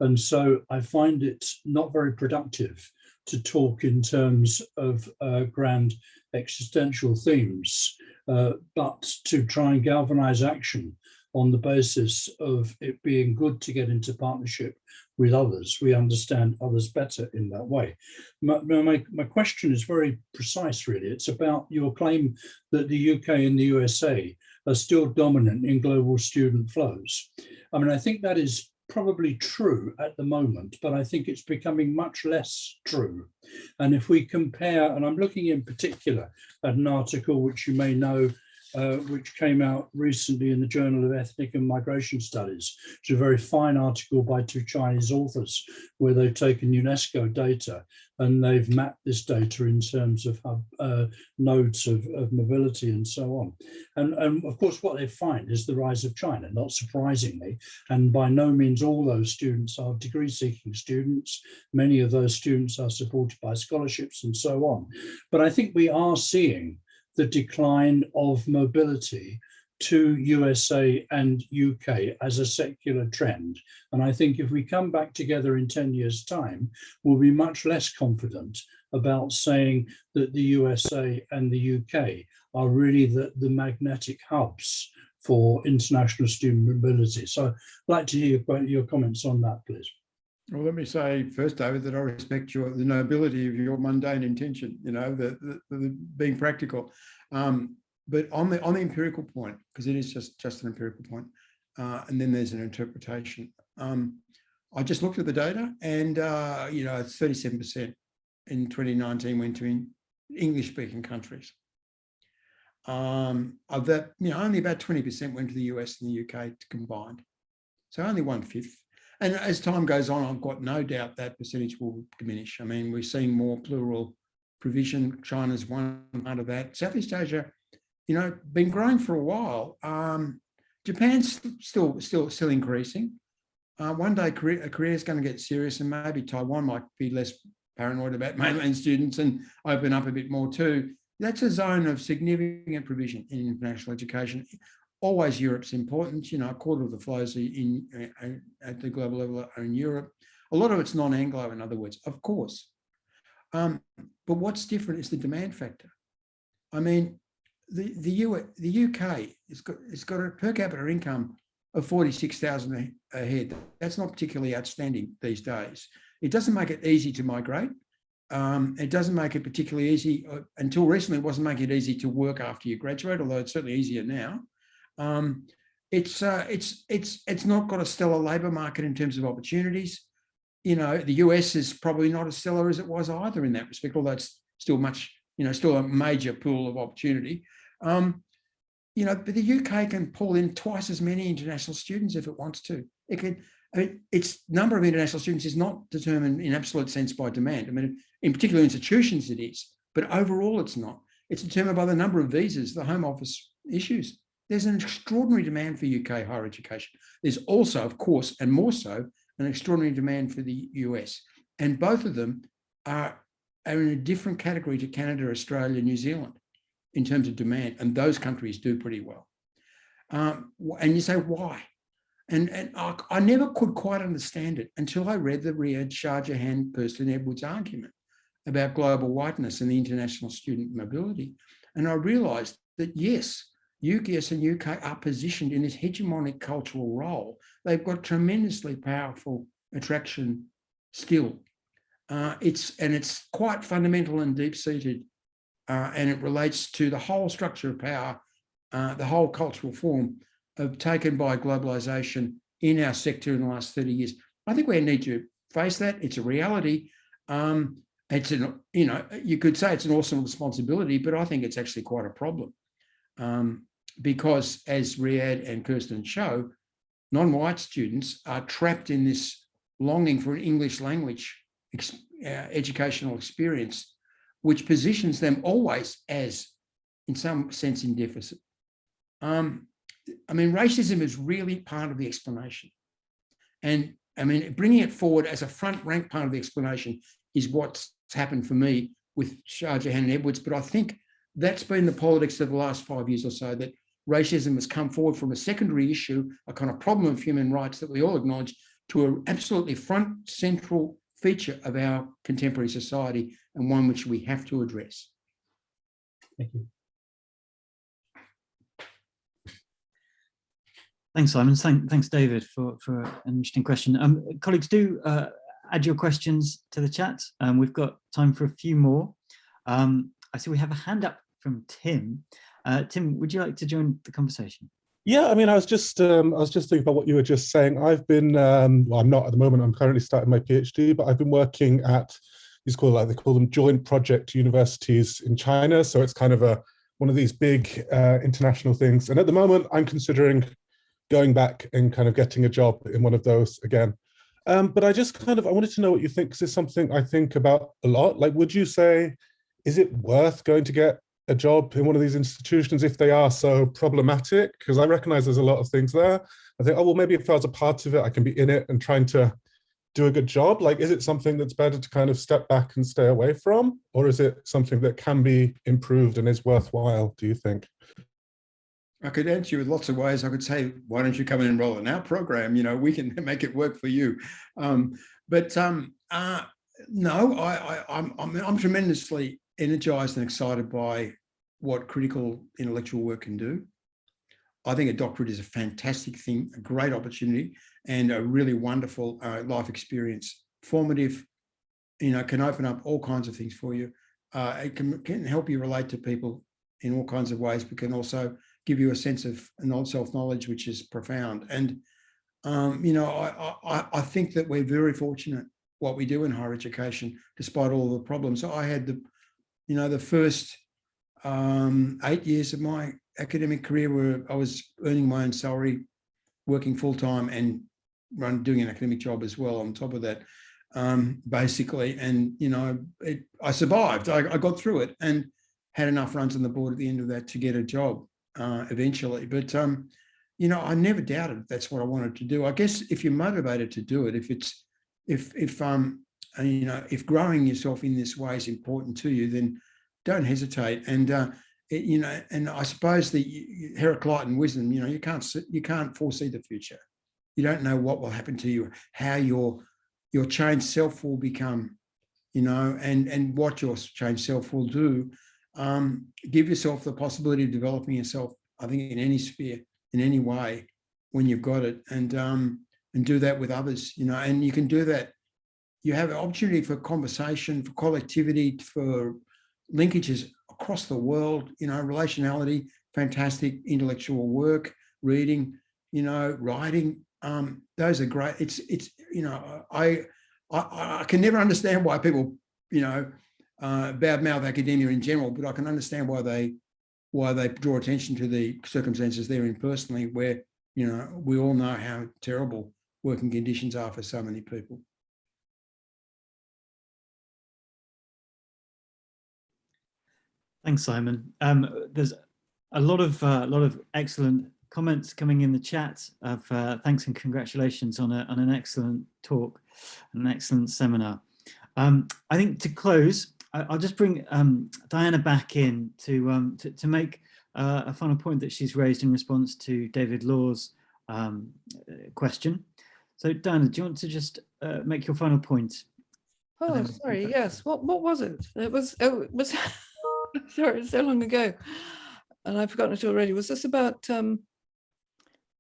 And so I find it not very productive to talk in terms of grand existential themes, but to try and galvanize action on the basis of it being good to get into partnership with others. We understand others better in that way. My question is very precise, really. It's about your claim that the UK and the USA are still dominant in global student flows. I mean, I think that is probably true at the moment, but I think it's becoming much less true. And if we compare, and I'm looking in particular at an article which you may know, which came out recently in the Journal of Ethnic and Migration Studies. It's a very fine article by two Chinese authors where they've taken UNESCO data and they've mapped this data in terms of nodes of mobility and so on. And of course, what they find is the rise of China, not surprisingly. And by no means all those students are degree-seeking students. Many of those students are supported by scholarships and so on. But I think we are seeing the decline of mobility to USA and UK as a secular trend. And I think if we come back together in 10 years' time, we'll be much less confident about saying that the USA and the UK are really the magnetic hubs for international student mobility. So I'd like to hear your comments on that, please. Well, let me say first, David, that I respect the nobility of your mundane intention, you know, the being practical. But on the empirical point, because it is just an empirical point, and then there's an interpretation. I just looked at the data, and you know, it's 37% in 2019 went to English-speaking countries. Of that, you know, only about 20% went to the US and the UK combined. So only 1/5. And as time goes on, I've got no doubt that percentage will diminish. I mean, we're seeing more plural provision. China's one part of that. Southeast Asia, you know, been growing for a while. Japan's still increasing. One day, Korea is going to get serious, and maybe Taiwan might be less paranoid about mainland students and open up a bit more too. That's a zone of significant provision in international education. Always Europe's important, you know, a quarter of the flows at the global level are in Europe. A lot of it's non-Anglo, in other words, of course. But what's different is the demand factor. I mean, the UK, it's got a per capita income of 46,000 a head. That's not particularly outstanding these days. It doesn't make it easy to migrate. It doesn't make it particularly easy, until recently it wasn't making it easy to work after you graduate, although it's certainly easier now. It's not got a stellar labour market in terms of opportunities. You know, the US is probably not as stellar as it was either in that respect, although it's still much, you know, still a major pool of opportunity. You know, but the UK can pull in twice as many international students if it wants to. It can. I mean, its number of international students is not determined in absolute sense by demand. I mean, in particular institutions it is, but overall it's not. It's determined by the number of visas the Home Office issues. There's an extraordinary demand for UK higher education. There's also, of course, and more so, an extraordinary demand for the US. And both of them are in a different category to Canada, Australia, New Zealand in terms of demand. And those countries do pretty well. And you say, why? And I never could quite understand it until I read the Riyadh, Shah Jahan, Purston Edwards argument about global whiteness and the international student mobility. And I realized that, yes, US and UK are positioned in this hegemonic cultural role. They've got tremendously powerful attraction still. It's quite fundamental and deep-seated, and it relates to the whole structure of power, the whole cultural form taken by globalisation in our sector in the last 30 years. I think we need to face that. It's a reality. You could say it's an awesome responsibility, but I think it's actually quite a problem. Because as Riyadh and Kirsten show, non-white students are trapped in this longing for an English language educational experience, which positions them always as, in some sense, in deficit. I mean, racism is really part of the explanation. And I mean, bringing it forward as a front rank part of the explanation is what's happened for me with Shah Jahan and Edwards. But I think that's been the politics of the last 5 years or so, that racism has come forward from a secondary issue, a kind of problem of human rights that we all acknowledge, to an absolutely front central feature of our contemporary society, and one which we have to address. Thank you. Thanks, Simon. Thanks, David, for an interesting question. Colleagues, do add your questions to the chat. We've got time for a few more. I see we have a hand up from Tim. Tim, would you like to join the conversation? Yeah, I mean, I was just thinking about what you were just saying. I've been, well, I'm not at the moment. I'm currently starting my PhD, but I've been working at these they call them joint project universities in China. So it's kind of one of these big international things. And at the moment, I'm considering going back and kind of getting a job in one of those again. But I wanted to know what you think, because it's something I think about a lot. Like, would you say, is it worth going to get a job in one of these institutions if they are so problematic? Because I recognize there's a lot of things there. I think, oh, well, maybe if I was a part of it, I can be in it and trying to do a good job. Like, is it something that's better to kind of step back and stay away from? Or is it something that can be improved and is worthwhile, do you think? I could answer you with lots of ways. I could say, why don't you come and enroll in our program? You know, we can make it work for you. No, I'm tremendously energized and excited by what critical intellectual work can do. I think a doctorate is a fantastic thing, a great opportunity, and a really wonderful life experience. Formative, can open up all kinds of things for you. It can help you relate to people in all kinds of ways, but can also give you a sense of self-knowledge, which is profound. And, I think that we're very fortunate what we do in higher education, despite all the problems. I had the first 8 years of my academic career where I was earning my own salary, working full-time and doing an academic job as well on top of that, basically. And, I survived. I got through it and had enough runs on the board at the end of that to get a job eventually. But, I never doubted that's what I wanted to do. I guess if you're motivated to do it, if growing yourself in this way is important to you, then don't hesitate. And and I suppose the Heraclitean wisdom, you can't foresee the future. You don't know what will happen to you, how your changed self will become, and what your changed self will do. Give yourself the possibility of developing yourself, I think, in any sphere, in any way, when you've got it, and do that with others, and you can do that. You have an opportunity for conversation, for collectivity, for linkages across the world, relationality, fantastic intellectual work, reading, writing. Those are great. It's I can never understand why people, badmouth academia in general, but I can understand why they draw attention to the circumstances they're in personally, where, we all know how terrible working conditions are for so many people. Thanks, Simon. There's a lot of excellent comments coming in the chat of thanks and congratulations on an excellent talk, an excellent seminar. I think to close, I'll just bring Diana back in to make a final point that she's raised in response to David Law's question. So Diana, do you want to just make your final point? Oh, sorry. Yes. What was it? It was sorry, it's so long ago, and I've forgotten it already. Was this about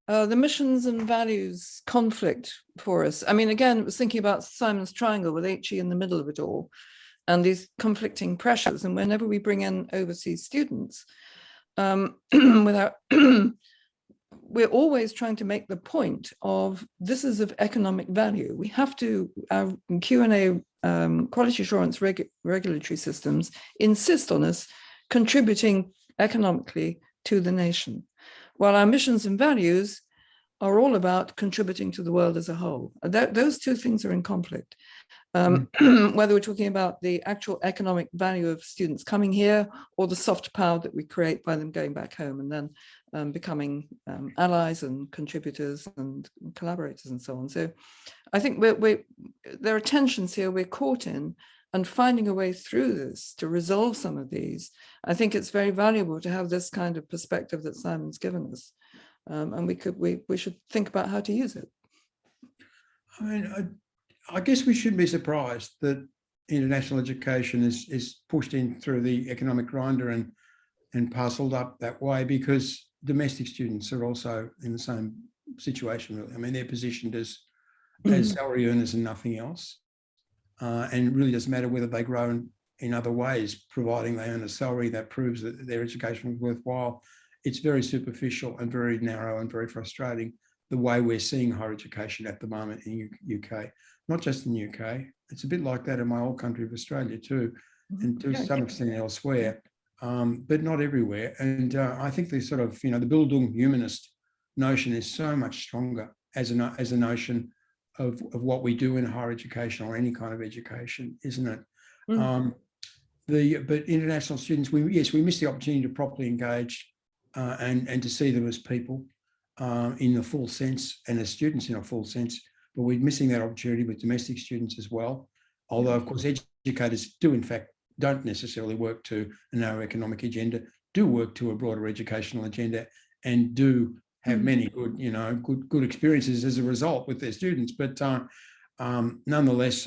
The missions and values conflict for us. I mean, again, it was thinking about Simon's triangle with HE in the middle of it all, and these conflicting pressures. And whenever we bring in overseas students, without we're always trying to make the point of this is of economic value. We have to, our Q&A quality assurance regulatory systems insist on us contributing economically to the nation, while our missions and values are all about contributing to the world as a whole. Those two things are in conflict. Whether we're talking about the actual economic value of students coming here or the soft power that we create by them going back home and then becoming allies and contributors and collaborators and so on. So I think there are tensions here we're caught in, and finding a way through this to resolve some of these. I think it's very valuable to have this kind of perspective that Simon's given us. And we should think about how to use it. I mean, I guess we shouldn't be surprised that international education is pushed in through the economic grinder and parceled up that way, because domestic students are also in the same situation, really. I mean, they're positioned as salary earners and nothing else. And it really doesn't matter whether they grow in other ways, providing they earn a salary that proves that their education was worthwhile. It's very superficial and very narrow and very frustrating, the way we're seeing higher education at the moment in UK. Not just in the UK, it's a bit like that in my old country of Australia too, and to some extent elsewhere, but not everywhere. And I think the sort of, the Bildung humanist notion is so much stronger as a notion of what we do in higher education or any kind of education, isn't it? But international students, we miss the opportunity to properly engage and to see them as people in the full sense, and as students in a full sense. But we're missing that opportunity with domestic students as well. Although, of course, educators don't necessarily work to a narrow economic agenda, do work to a broader educational agenda, and do have many good, good experiences as a result with their students. But nonetheless,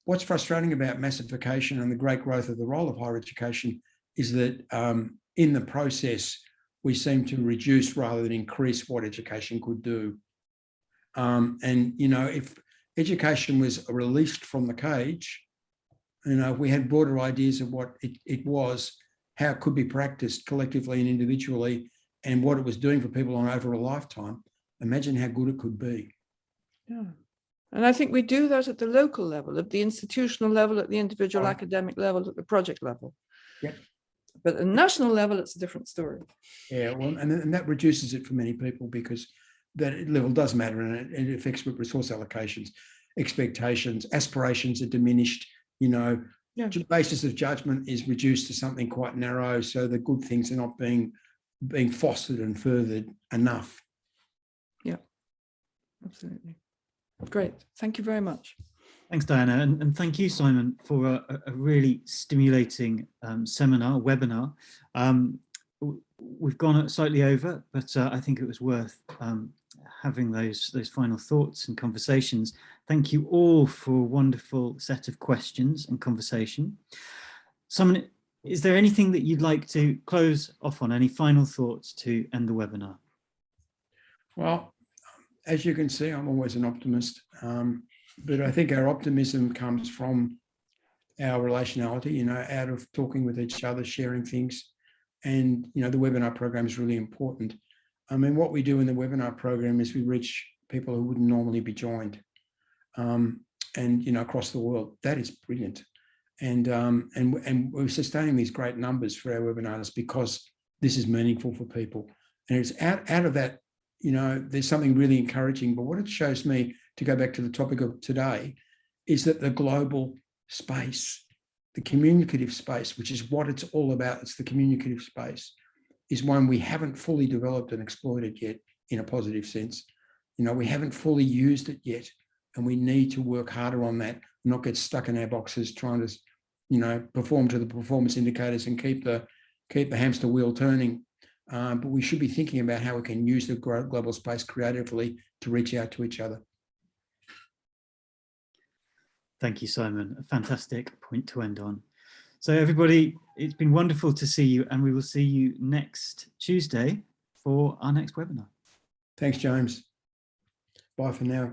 what's frustrating about massification and the great growth of the role of higher education is that in the process, we seem to reduce rather than increase what education could do. If education was released from the cage, we had broader ideas of what it was, how it could be practiced collectively and individually, and what it was doing for people over a lifetime. Imagine how good it could be. Yeah. And I think we do that at the local level, at the institutional level, at the individual academic level, at the project level. Yeah. But at the national level, it's a different story. Yeah, well, and that reduces it for many people, because that level does matter, and it affects resource allocations, expectations, aspirations are diminished. The basis of judgment is reduced to something quite narrow, so the good things are not being fostered and furthered enough. Yeah, absolutely. Great. Thank you very much. Thanks, Diana. And thank you, Simon, for a really stimulating webinar. We've gone slightly over, but I think it was worth having those final thoughts and conversations. Thank you all for a wonderful set of questions and conversation. Simon, is there anything that you'd like to close off on? Any final thoughts to end the webinar? Well, as you can see, I'm always an optimist, but I think our optimism comes from our relationality, out of talking with each other, sharing things. And, the webinar program is really important. I mean, what we do in the webinar program is we reach people who wouldn't normally be joined, and, across the world. That is brilliant. And we're sustaining these great numbers for our webinars because this is meaningful for people. And it's out of that, there's something really encouraging. But what it shows me, to go back to the topic of today, is that the global space, the communicative space, which is what it's all about, it's the communicative space, is one we haven't fully developed and exploited yet in a positive sense. We haven't fully used it yet, and we need to work harder on that, not get stuck in our boxes trying to, perform to the performance indicators and keep the hamster wheel turning. But we should be thinking about how we can use the global space creatively to reach out to each other. Thank you, Simon. A fantastic point to end on. So everybody, it's been wonderful to see you, and we will see you next Tuesday for our next webinar. Thanks, James. Bye for now.